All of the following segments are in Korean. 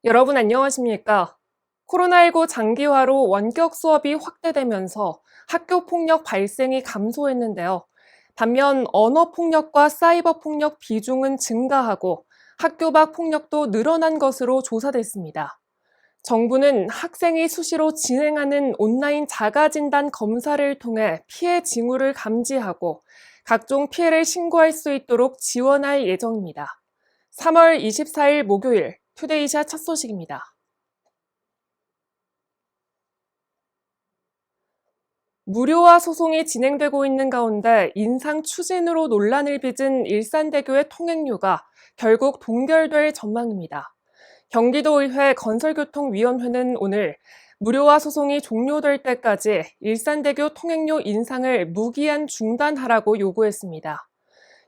여러분 안녕하십니까? 코로나19 장기화로 원격 수업이 확대되면서 학교 폭력 발생이 감소했는데요. 반면 언어 폭력과 사이버 폭력 비중은 증가하고 학교 밖 폭력도 늘어난 것으로 조사됐습니다. 정부는 학생이 수시로 진행하는 온라인 자가진단 검사를 통해 피해 징후를 감지하고 각종 피해를 신고할 수 있도록 지원할 예정입니다. 3월 24일 목요일 투데이샷 첫 소식입니다. 무료화 소송이 진행되고 있는 가운데 인상 추진으로 논란을 빚은 일산대교의 통행료가 결국 동결될 전망입니다. 경기도의회 건설교통위원회는 오늘 무료화 소송이 종료될 때까지 일산대교 통행료 인상을 무기한 중단하라고 요구했습니다.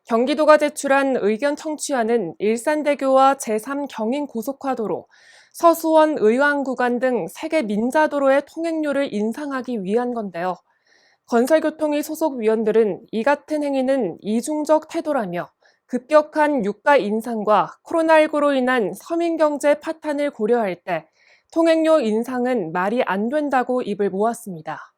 경기도가 제출한 의견 청취안은 일산대교와 제3경인고속화도로, 서수원 의왕 구간 등 3개 민자도로의 통행료를 인상하기 위한 건데요. 건설교통위 소속 위원들은 이 같은 행위는 이중적 태도라며 급격한 유가 인상과 코로나19로 인한 서민경제 파탄을 고려할 때 통행료 인상은 말이 안 된다고 입을 모았습니다.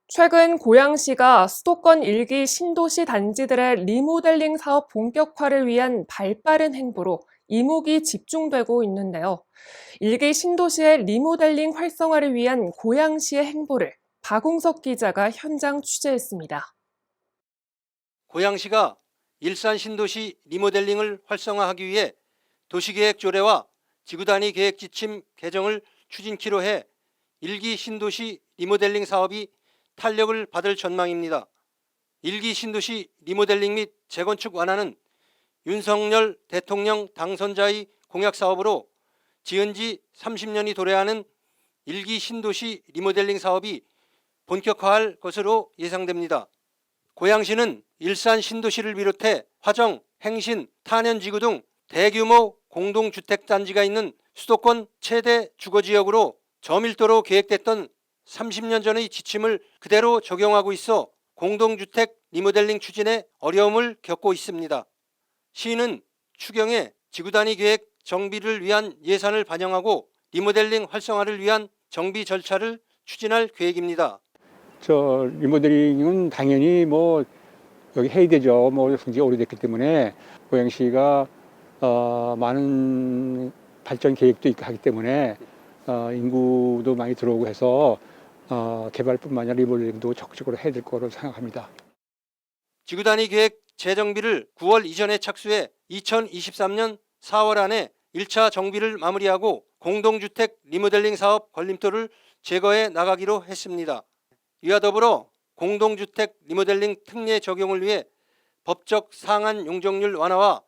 최근 고양시가 수도권 일기 신도시 단지들의 리모델링 사업 본격화를 위한 발빠른 행보로 이목이 집중되고 있는데요. 일기 신도시의 리모델링 활성화를 위한 고양시의 행보를 박웅석 기자가 현장 취재했습니다. 고양시가 일산 신도시 리모델링을 활성화하기 위해 도시계획 조례와 지구단위 계획 지침 개정을 추진키로 해 일기 신도시 리모델링 사업이 탄력을 받을 전망입니다. 일기 신도시 리모델링 및 재건축 완화는 윤석열 대통령 당선자의 공약 사업으로 지은 지 30년이 도래하는 일기 신도시 리모델링 사업이 본격화할 것으로 예상됩니다. 고양시는 일산 신도시를 비롯해 화정, 행신, 탄현지구 등 대규모 공동주택단지가 있는 수도권 최대 주거지역으로 저밀도로 계획됐던 30년 전의 지침을 그대로 적용하고 있어 공동주택 리모델링 추진에 어려움을 겪고 있습니다. 시는 추경에 지구단위 계획 정비를 위한 예산을 반영하고 리모델링 활성화를 위한 정비 절차를 추진할 계획입니다. 리모델링은 당연히 여기 해야 되죠. 성지가 오래됐기 때문에 고양시가 많은 발전 계획도 있고 하기 때문에 인구도 많이 들어오고 해서 개발뿐만 아니라 리모델링도 적극적으로 해야 될 거로 생각합니다. 지구단위 계획 재정비를 9월 이전에 착수해 2023년 4월 안에 1차 정비를 마무리하고 공동주택 리모델링 사업 걸림돌을 제거해 나가기로 했습니다. 이와 더불어 공동주택 리모델링 특례 적용을 위해 법적 상한 용적률 완화와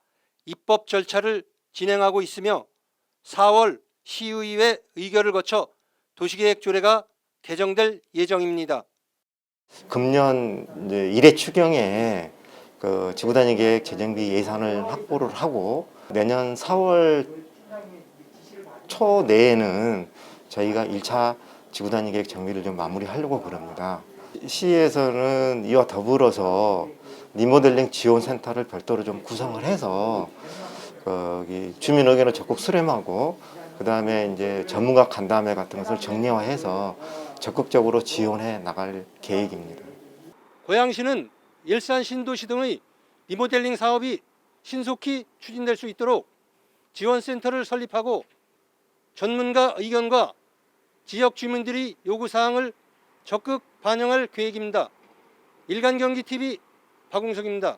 입법 절차를 진행하고 있으며 4월 시의회 의결을 거쳐 도시계획 조례가 개정될 예정입니다. 금년 이제 1회 추경에 지구단위 계획 재정비 예산을 확보를 하고 내년 4월 초 내에는 저희가 1차 지구단위 계획 정비를 좀 마무리하려고 그럽니다. 시에서는 이와 더불어서 리모델링 지원센터를 별도로 좀 구성을 해서 거기 주민 의견을 적극 수렴하고 그 다음에 이제 전문가 간담회 같은 것을 정례화해서 적극적으로 지원해 나갈 계획입니다. 고양시는 일산 신도시 등의 리모델링 사업이 신속히 추진될 수 있도록 지원센터를 설립하고 전문가 의견과 지역 주민들의 요구사항을 적극 반영할 계획입니다. 일간경기TV 박웅석입니다.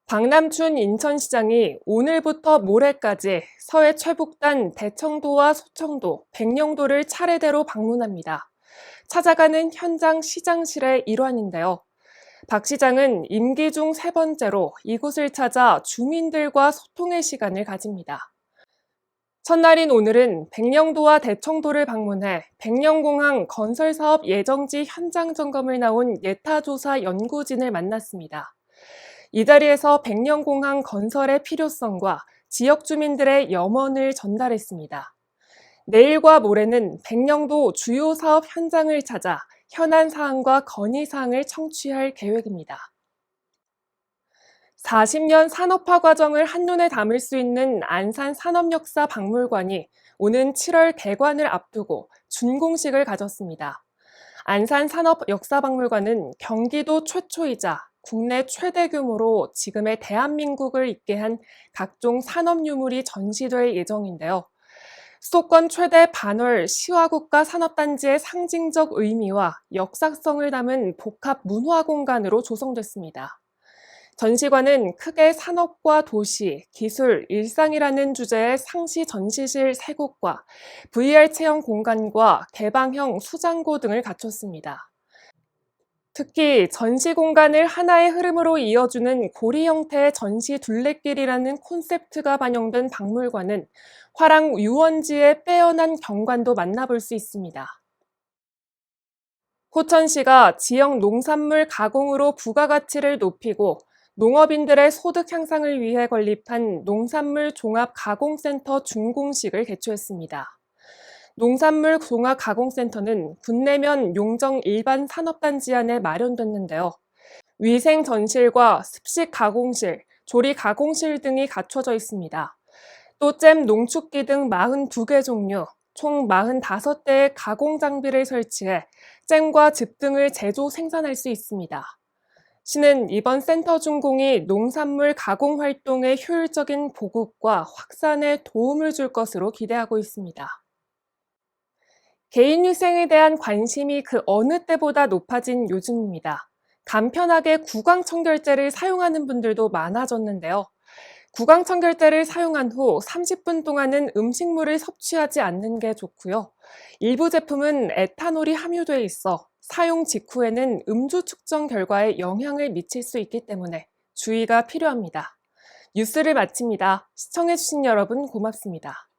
박남춘 인천시장이 오늘부터 모레까지 서해 최북단 대청도와 소청도, 백령도를 차례대로 방문합니다. 찾아가는 현장 시장실의 일환인데요. 박 시장은 임기 중 3번째로 이곳을 찾아 주민들과 소통의 시간을 가집니다. 첫날인 오늘은 백령도와 대청도를 방문해 백령공항 건설사업 예정지 현장 점검을 나온 예타조사 연구진을 만났습니다. 이 자리에서 백령공항 건설의 필요성과 지역 주민들의 염원을 전달했습니다. 내일과 모레는 백령도 주요 사업 현장을 찾아 현안 사항과 건의 사항을 청취할 계획입니다. 40년 산업화 과정을 한눈에 담을 수 있는 안산 산업역사박물관이 오는 7월 개관을 앞두고 준공식을 가졌습니다. 안산 산업역사박물관은 경기도 최초이자 국내 최대 규모로 지금의 대한민국을 잇게 한 각종 산업유물이 전시될 예정인데요. 수도권 최대 반월 시화국가 산업단지의 상징적 의미와 역사성을 담은 복합 문화 공간으로 조성됐습니다. 전시관은 크게 산업과 도시, 기술, 일상이라는 주제의 상시 전시실 3곳과 VR 체험 공간과 개방형 수장고 등을 갖췄습니다. 특히 전시 공간을 하나의 흐름으로 이어주는 고리 형태의 전시 둘레길이라는 콘셉트가 반영된 박물관은 화랑 유원지의 빼어난 경관도 만나볼 수 있습니다. 호천시가 지역 농산물 가공으로 부가가치를 높이고 농업인들의 소득 향상을 위해 건립한 농산물 종합가공센터 준공식을 개최했습니다. 농산물 종합가공센터는 군내면 용정 일반 산업단지 안에 마련됐는데요. 위생 전실과 습식 가공실, 조리 가공실 등이 갖춰져 있습니다. 또 잼 농축기 등 42개 종류, 총 45대의 가공 장비를 설치해 잼과 즙 등을 제조 생산할 수 있습니다. 시는 이번 센터 준공이 농산물 가공 활동의 효율적인 보급과 확산에 도움을 줄 것으로 기대하고 있습니다. 개인위생에 대한 관심이 그 어느 때보다 높아진 요즘입니다. 간편하게 구강청결제를 사용하는 분들도 많아졌는데요. 구강청결제를 사용한 후 30분 동안은 음식물을 섭취하지 않는 게 좋고요. 일부 제품은 에탄올이 함유돼 있어 사용 직후에는 음주 측정 결과에 영향을 미칠 수 있기 때문에 주의가 필요합니다. 뉴스를 마칩니다. 시청해주신 여러분 고맙습니다.